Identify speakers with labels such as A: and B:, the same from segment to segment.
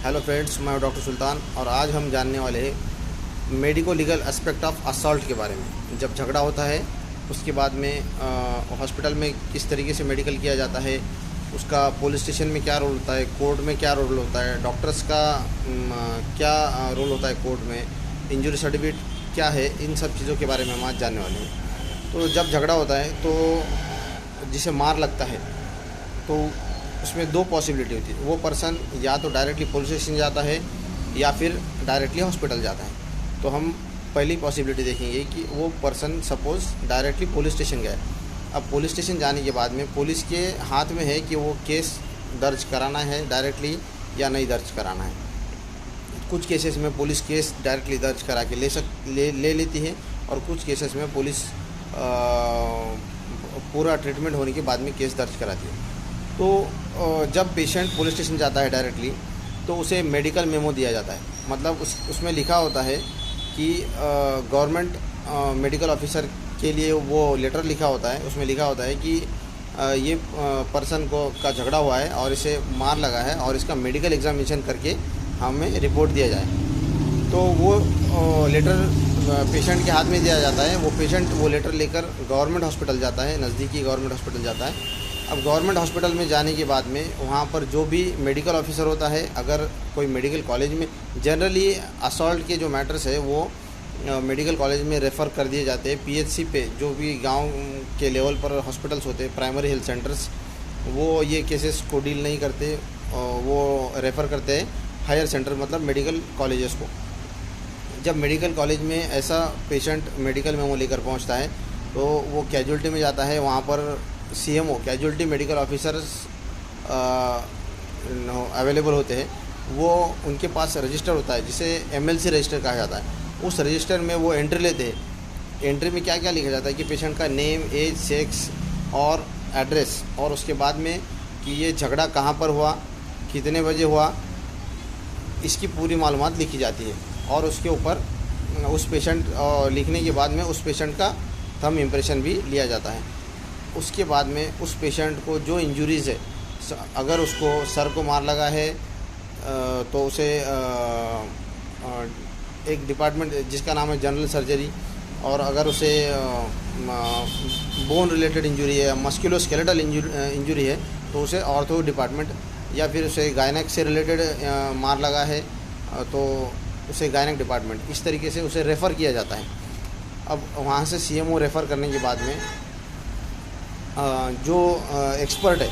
A: Hello friends, मैं doctor सुल्तान और आज हम जानने वाले हैं medico legal aspect of assault के बारे में। जब झगड़ा होता है उसके बाद में हॉस्पिटल में किस तरीके से मेडिकल किया जाता है, उसका पुलिस स्टेशन में क्या रोल होता है, कोर्ट में क्या रोल होता है, डॉक्टर्स का क्या रोल होता है कोर्ट में, इंजरी सर्टिफिकेट क्या है, इन सब चीज़ों के बारे में हम आज जानने वाले हैं। तो जब झगड़ा होता है तो जिसे मार लगता है तो उसमें दो पॉसिबिलिटी होती है। वो पर्सन या तो डायरेक्टली पुलिस स्टेशन जाता है या फिर डायरेक्टली हॉस्पिटल जाता है। तो हम पहली पॉसिबिलिटी देखेंगे कि वो person suppose directly police station गया। अब पुलिस स्टेशन जाने के बाद में पुलिस के हाथ में है कि वो केस दर्ज कराना है डायरेक्टली या नहीं दर्ज कराना है। कुछ केसेस में पुलिस केस डायरेक्टली दर्ज करा के ले लेती है और कुछ केसेस में पुलिस पूरा ट्रीटमेंट होने के बाद में केस दर्ज कराती है। तो जब पेशेंट पुलिस स्टेशन जाता है डायरेक्टली तो उसे मेडिकल मेमो दिया जाता है। मतलब उसमें लिखा होता है कि गवर्नमेंट मेडिकल ऑफिसर के लिए वो लेटर लिखा होता है। उसमें लिखा होता है कि ये पर्सन का झगड़ा हुआ है और इसे मार लगा है और इसका मेडिकल एग्जामिनेशन करके हमें रिपोर्ट दिया जाए। तो वो लेटर पेशेंट के हाथ में दिया जाता है। वो पेशेंट वो लेटर लेकर गवर्नमेंट हॉस्पिटल जाता है, नज़दीकी गवर्नमेंट हॉस्पिटल जाता है। अब गवर्नमेंट हॉस्पिटल में जाने के बाद में वहाँ पर जो भी मेडिकल ऑफिसर होता है, अगर कोई मेडिकल कॉलेज में जनरली असॉल्ट के जो मैटर्स है वो मेडिकल कॉलेज में रेफ़र कर दिए जाते हैं। पीएचसी पे जो भी गांव के लेवल पर हॉस्पिटल्स होते हैं, प्राइमरी हेल्थ सेंटर्स, वो ये केसेस को डील नहीं करते, वो रेफ़र करते हैं हायर सेंटर मतलब मेडिकल कॉलेजेस को। जब मेडिकल कॉलेज में ऐसा पेशेंट मेडिकल मेमो लेकर पहुँचता है तो वो कैजुअल्टी में जाता है। वहाँ पर CMO casualty medical officers available होते हैं। वो उनके पास रजिस्टर होता है जिसे एमएलसी रजिस्टर कहा जाता है। उस रजिस्टर में वो एंट्री लेते हैं। एंट्री में क्या क्या लिखा जाता है कि पेशेंट का नेम, एज, सेक्स और एड्रेस, और उसके बाद में कि ये झगड़ा कहाँ पर हुआ, कितने बजे हुआ, इसकी पूरी मालूमात लिखी जाती है। और उसके ऊपर उस पेशेंट लिखने के बाद में उस पेशेंट का थंब इम्प्रेशन भी लिया जाता है। उसके बाद में उस पेशेंट को जो इंजरीज़ है, अगर उसको सर को मार लगा है तो उसे एक डिपार्टमेंट जिसका नाम है जनरल सर्जरी, और अगर उसे बोन रिलेटेड इंजरी है, मस्कुलोस्केलेटल इंजरी है तो उसे ऑर्थो डिपार्टमेंट, या फिर उसे गायनेक से रिलेटेड मार लगा है तो उसे गायनेक डिपार्टमेंट, इस तरीके से उसे रेफ़र किया जाता है। अब वहाँ से सीएमओ रेफ़र करने के बाद में जो एक्सपर्ट है,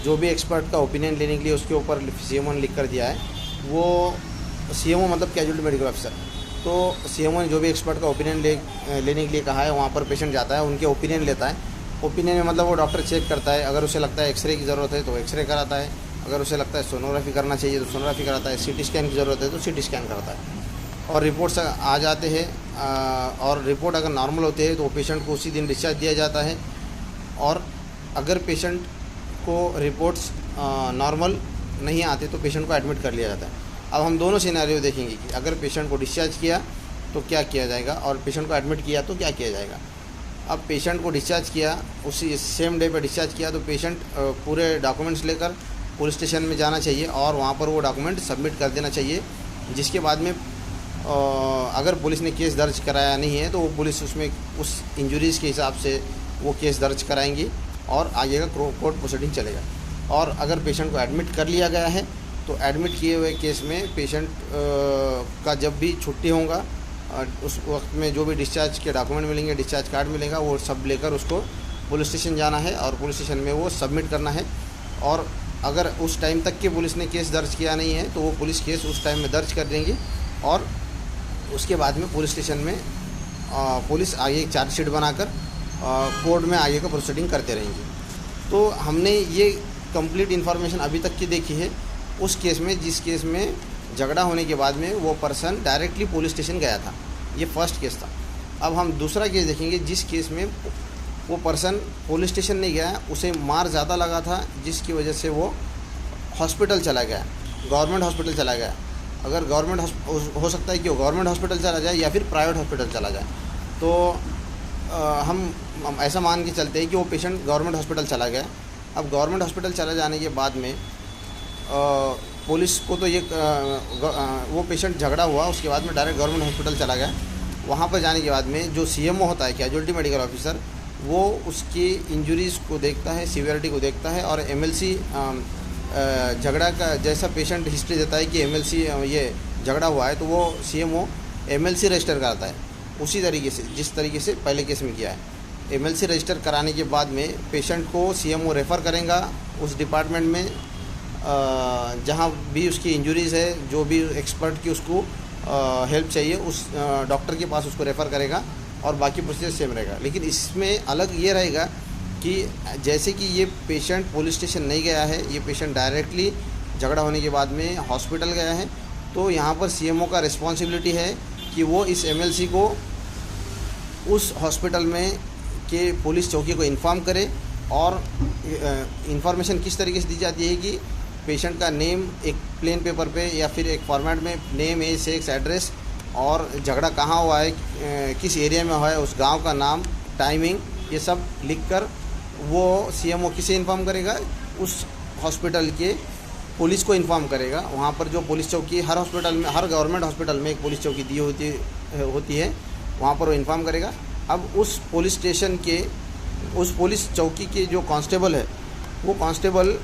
A: जो भी एक्सपर्ट का ओपिनियन लेने के लिए उसके ऊपर सीएमओ ने लिख कर दिया है, वो सीएमओ मतलब कैजुअल्टी मेडिकल ऑफिसर, तो सीएमओ ने जो भी एक्सपर्ट का ओपिनियन लेने के लिए कहा है वहाँ पर पेशेंट जाता है, उनके ओपिनियन लेता है। ओपिनियन में मतलब वो डॉक्टर चेक करता है। अगर उसे लगता है एक्सरे की ज़रूरत है तो एक्सरे कराता है, अगर उसे लगता है सोनोग्राफी करना चाहिए तो सोनोग्राफी कराता है, सीटी स्कैन की ज़रूरत है तो सीटी स्कैन कराता है। और रिपोर्ट्स आ जाते हैं और रिपोर्ट अगर नॉर्मल होती है तो पेशेंट को उसी दिन डिस्चार्ज दिया जाता है। और अगर पेशेंट को रिपोर्ट्स नॉर्मल नहीं आते तो पेशेंट को एडमिट कर लिया जाता है। अब हम दोनों सिनेरियो देखेंगे कि अगर पेशेंट को डिस्चार्ज किया तो क्या किया जाएगा और पेशेंट को एडमिट किया तो क्या किया जाएगा। अब पेशेंट को डिस्चार्ज किया, उसी सेम डे पे डिस्चार्ज किया तो पेशेंट पूरे डॉक्यूमेंट्स लेकर पुलिस स्टेशन में जाना चाहिए और वहाँ पर वो डॉक्यूमेंट सबमिट कर देना चाहिए। जिसके बाद में अगर पुलिस ने केस दर्ज कराया नहीं है तो वो पुलिस उसमें उस इंजरीज़ के हिसाब से वो केस दर्ज कराएंगी और आगे का कोर्ट प्रोसीडिंग चलेगा। और अगर पेशेंट को एडमिट कर लिया गया है तो एडमिट किए हुए केस में पेशेंट का जब भी छुट्टी होगा उस वक्त में जो भी डिस्चार्ज के डॉक्यूमेंट मिलेंगे, डिस्चार्ज कार्ड मिलेगा, वो सब लेकर उसको पुलिस स्टेशन जाना है और पुलिस स्टेशन में वो सबमिट करना है। और अगर उस टाइम तक के पुलिस ने केस दर्ज किया नहीं है तो वो पुलिस केस उस टाइम में दर्ज कर देंगी और उसके बाद में पुलिस स्टेशन में पुलिस आगे एक चार्जशीट बनाकर कोर्ट में आगे का प्रोसीडिंग करते रहेंगे। तो हमने ये कंप्लीट इन्फॉर्मेशन अभी तक की देखी है उस केस में जिस केस में झगड़ा होने के बाद में वो पर्सन डायरेक्टली पुलिस स्टेशन गया था। ये फर्स्ट केस था। अब हम दूसरा केस देखेंगे जिस केस में वो पर्सन पुलिस स्टेशन नहीं गया, उसे मार ज़्यादा लगा था जिसकी वजह से वो हॉस्पिटल चला गया, गवर्नमेंट हॉस्पिटल चला गया। अगर गवर्नमेंट हो सकता है कि वो गवर्नमेंट हॉस्पिटल चला जाए या फिर प्राइवेट हॉस्पिटल चला जाए। तो हम ऐसा मान के चलते हैं कि वो पेशेंट गवर्नमेंट हॉस्पिटल चला गया। अब गवर्नमेंट हॉस्पिटल चला जाने के बाद में पुलिस को तो ये वो पेशेंट झगड़ा हुआ, उसके बाद में डायरेक्ट गवर्नमेंट हॉस्पिटल चला गया। वहाँ पर जाने के बाद में जो सीएमओ होता है, कैजुअल्टी मेडिकल ऑफिसर, वो उसकी इंजरीज़ को देखता है, सीवियरिटी को देखता है, और एमएलसी झगड़ा का जैसा पेशेंट हिस्ट्री देता है कि एमएलसी ये झगड़ा हुआ है, तो वो सीएमओ एमएलसी रजिस्टर कराता है उसी तरीके से जिस तरीके से पहले केस में किया है। एमएलसी रजिस्टर कराने के बाद में पेशेंट को सीएमओ रेफ़र करेगा उस डिपार्टमेंट में जहाँ भी उसकी इंजरीज़ है, जो भी एक्सपर्ट की उसको हेल्प चाहिए उस डॉक्टर के पास उसको रेफ़र करेगा, और बाकी प्रोसीजर सेम रहेगा। लेकिन इसमें अलग ये रहेगा कि जैसे कि ये पेशेंट पुलिस स्टेशन नहीं गया है, ये पेशेंट डायरेक्टली झगड़ा होने के बाद में हॉस्पिटल गया है, तो यहाँ पर सीएमओ का रिस्पॉन्सिबिलिटी है कि वो इस एमएलसी को उस हॉस्पिटल में के पुलिस चौकी को इन्फॉर्म करे। और इंफॉर्मेशन किस तरीके से दी जाती है कि पेशेंट का नेम एक प्लेन पेपर पे या फिर एक फॉर्मेट में नेम, एज, सेक्स, एड्रेस, और झगड़ा कहाँ हुआ है, किस एरिया में हुआ है, उस गांव का नाम, टाइमिंग, ये सब लिखकर वो सीएमओ किसे इन्फॉर्म करेगा, उस हॉस्पिटल के पुलिस को इन्फॉर्म करेगा। वहाँ पर जो पुलिस चौकी हर हॉस्पिटल में, हर गवर्नमेंट हॉस्पिटल में एक पुलिस चौकी दी होती है, वहाँ पर वो इन्फॉर्म करेगा। अब उस पुलिस स्टेशन के, उस पुलिस चौकी के जो कांस्टेबल है, वो कांस्टेबल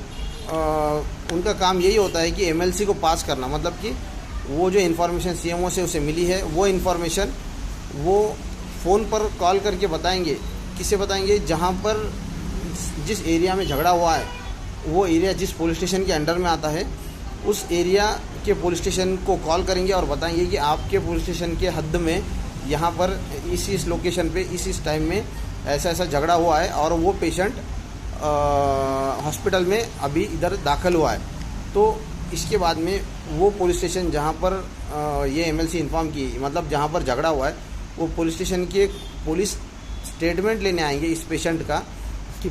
A: उनका काम यही होता है कि एमएलसी को पास करना, मतलब कि वो जो इन्फॉर्मेशन सीएमओ से उसे मिली है, वो इन्फॉर्मेशन वो फ़ोन पर कॉल करके बताएंगे। किसे बताएंगे? जहाँ पर जिस एरिया में झगड़ा हुआ है, वो एरिया जिस पुलिस स्टेशन के अंडर में आता है, उस एरिया के पुलिस स्टेशन को कॉल करेंगे और बताएंगे कि आपके पुलिस स्टेशन के हद में यहाँ पर इस लोकेशन पे इस टाइम में ऐसा ऐसा झगड़ा हुआ है, और वो पेशेंट हॉस्पिटल में अभी इधर दाखिल हुआ है। तो इसके बाद में वो पुलिस स्टेशन जहाँ पर ये एमएलसी इन्फॉर्म की, मतलब जहाँ पर झगड़ा हुआ है, वो पुलिस स्टेशन के पुलिस स्टेटमेंट लेने आएंगे इस पेशेंट का, कि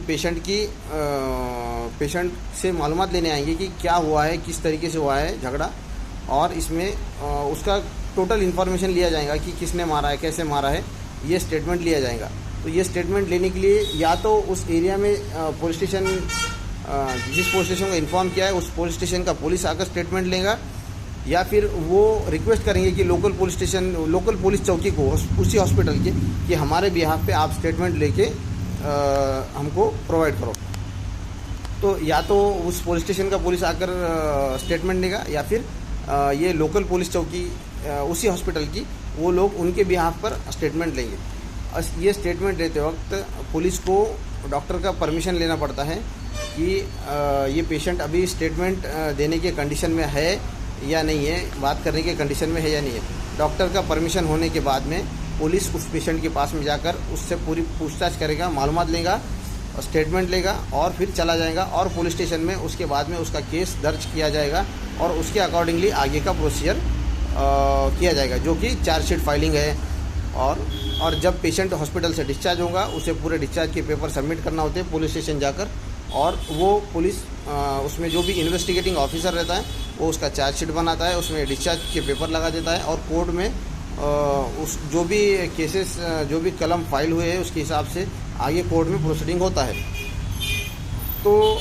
A: पेशेंट से मालूमात लेने आएंगे कि क्या हुआ है, किस तरीके से हुआ है झगड़ा, और इसमें उसका टोटल इन्फॉर्मेशन लिया जाएगा कि किसने मारा है, कैसे मारा है, ये स्टेटमेंट लिया जाएगा। तो ये स्टेटमेंट लेने के लिए या तो उस एरिया में पुलिस स्टेशन, जिस पुलिस स्टेशन को इन्फॉर्म किया है, उस पुलिस स्टेशन का पुलिस आकर स्टेटमेंट लेगा, या फिर वो रिक्वेस्ट करेंगे कि लोकल पुलिस चौकी को उसी हॉस्पिटल के कि हमारे बिहाफ पे आप स्टेटमेंट लेके हमको प्रोवाइड करो। तो या तो उस पुलिस स्टेशन का पुलिस आकर स्टेटमेंट देगा, या फिर ये लोकल पुलिस चौकी उसी हॉस्पिटल की, वो लोग उनके बिहाफ पर स्टेटमेंट लेंगे। ये स्टेटमेंट देते वक्त पुलिस को डॉक्टर का परमिशन लेना पड़ता है कि ये पेशेंट अभी स्टेटमेंट देने के कंडीशन में है या नहीं है, बात करने के कंडीशन में है या नहीं है। डॉक्टर का परमिशन होने के बाद में पुलिस उस पेशेंट के पास में जाकर उससे पूरी पूछताछ करेगा, मालूमात लेगा, स्टेटमेंट लेगा, और फिर चला जाएगा और पुलिस स्टेशन में उसके बाद में उसका केस दर्ज किया जाएगा, और उसके अकॉर्डिंगली आगे का प्रोसीजर किया जाएगा, जो कि चार्जशीट फाइलिंग है। और जब पेशेंट हॉस्पिटल से डिस्चार्ज होगा, उसे पूरे डिस्चार्ज के पेपर सबमिट करना होते हैं पुलिस स्टेशन जाकर, और वो पुलिस उसमें जो भी इन्वेस्टिगेटिंग ऑफिसर रहता है, वो उसका चार्जशीट बनाता है, उसमें डिस्चार्ज के पेपर लगा देता है, और कोर्ट में उस जो भी केसेस, जो भी कलम फाइल हुए हैं, उसके हिसाब से आगे कोर्ट में प्रोसीडिंग होता है। तो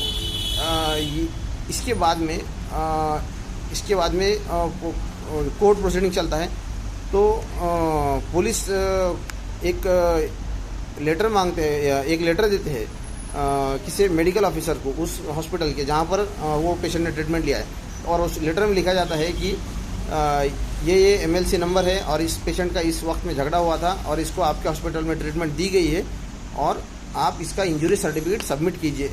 A: इसके बाद में कोर्ट प्रोसीडिंग चलता है। तो पुलिस एक लेटर मांगते हैं, एक लेटर देते हैं किसी मेडिकल ऑफिसर को उस हॉस्पिटल के जहाँ पर वो पेशेंट ने ट्रीटमेंट लिया है, और उस लेटर में लिखा जाता है कि ये एमएलसी नंबर है, और इस पेशेंट का इस वक्त में झगड़ा हुआ था, और इसको आपके हॉस्पिटल में ट्रीटमेंट दी गई है, और आप इसका इंजरी सर्टिफिकेट सबमिट कीजिए,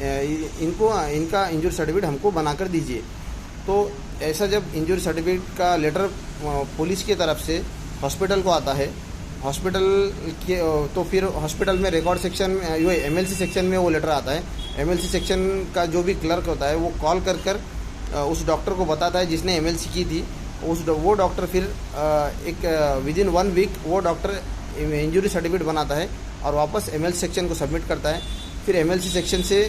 A: इनका इंजरी सर्टिफिकेट हमको बनाकर दीजिए। तो ऐसा जब इंजरी सर्टिफिकेट का लेटर पुलिस की तरफ से हॉस्पिटल को आता है, हॉस्पिटल के तो फिर हॉस्पिटल में रिकॉर्ड सेक्शन में, ये एमएलसी सेक्शन में वो लेटर आता है। एमएलसी सेक्शन का जो भी क्लर्क होता है, वो कॉल कर उस डॉक्टर को बताता है जिसने एमएलसी की थी। वो डॉक्टर फिर एक विदिन 1 वीक वो डॉक्टर इंजरी सर्टिफिकेट बनाता है और वापस एमएलसी सेक्शन को सबमिट करता है। फिर एमएलसी सेक्शन से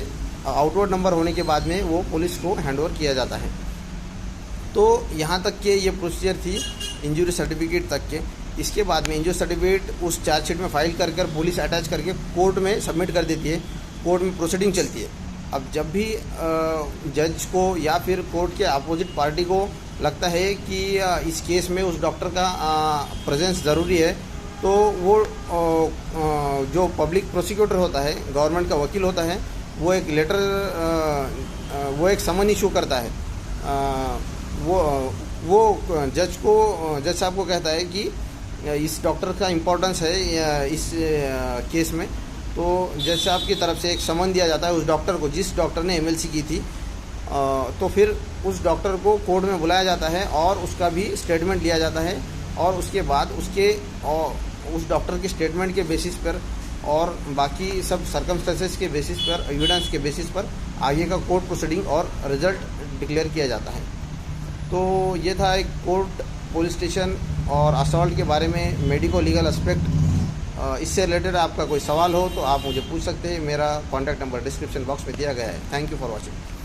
A: आउटवर्ड नंबर होने के बाद में वो पुलिस को हैंडओवर किया जाता है। तो यहाँ तक के ये प्रोसीजर थी इंजरी सर्टिफिकेट तक के। इसके बाद में इंजरी सर्टिफिकेट उस चार्जशीट में फाइल कर पुलिस अटैच करके कोर्ट में सबमिट कर देती है। कोर्ट में प्रोसीडिंग चलती है। अब जब भी जज को या फिर कोर्ट के अपोजिट पार्टी को लगता है कि इस केस में उस डॉक्टर का प्रेजेंस ज़रूरी है, तो वो जो पब्लिक प्रोसिक्यूटर होता है, गवर्नमेंट का वकील होता है, वो एक लेटर, वो एक समन इशू करता है। वो जज साहब को कहता है कि इस डॉक्टर का इम्पोर्टेंस है इस केस में। तो जज साहब की तरफ से एक समन दिया जाता है उस डॉक्टर को, जिस डॉक्टर ने एमएलसी की थी। तो फिर उस डॉक्टर को कोर्ट में बुलाया जाता है और उसका भी स्टेटमेंट लिया जाता है, और उसके बाद उस डॉक्टर के स्टेटमेंट के बेसिस पर और बाकी सब सर्कमस्टेंसेस के बेसिस पर, एविडेंस के बेसिस पर आगे का कोर्ट प्रोसीडिंग और रिजल्ट डिक्लेयर किया जाता है। तो ये था एक कोर्ट, पुलिस स्टेशन और असॉल्ट के बारे में मेडिको लीगल एस्पेक्ट। इससे रिलेटेड आपका कोई सवाल हो तो आप मुझे पूछ सकते हैं। मेरा कॉन्टैक्ट नंबर डिस्क्रिप्शन बॉक्स में दिया गया है। Thank you for watching.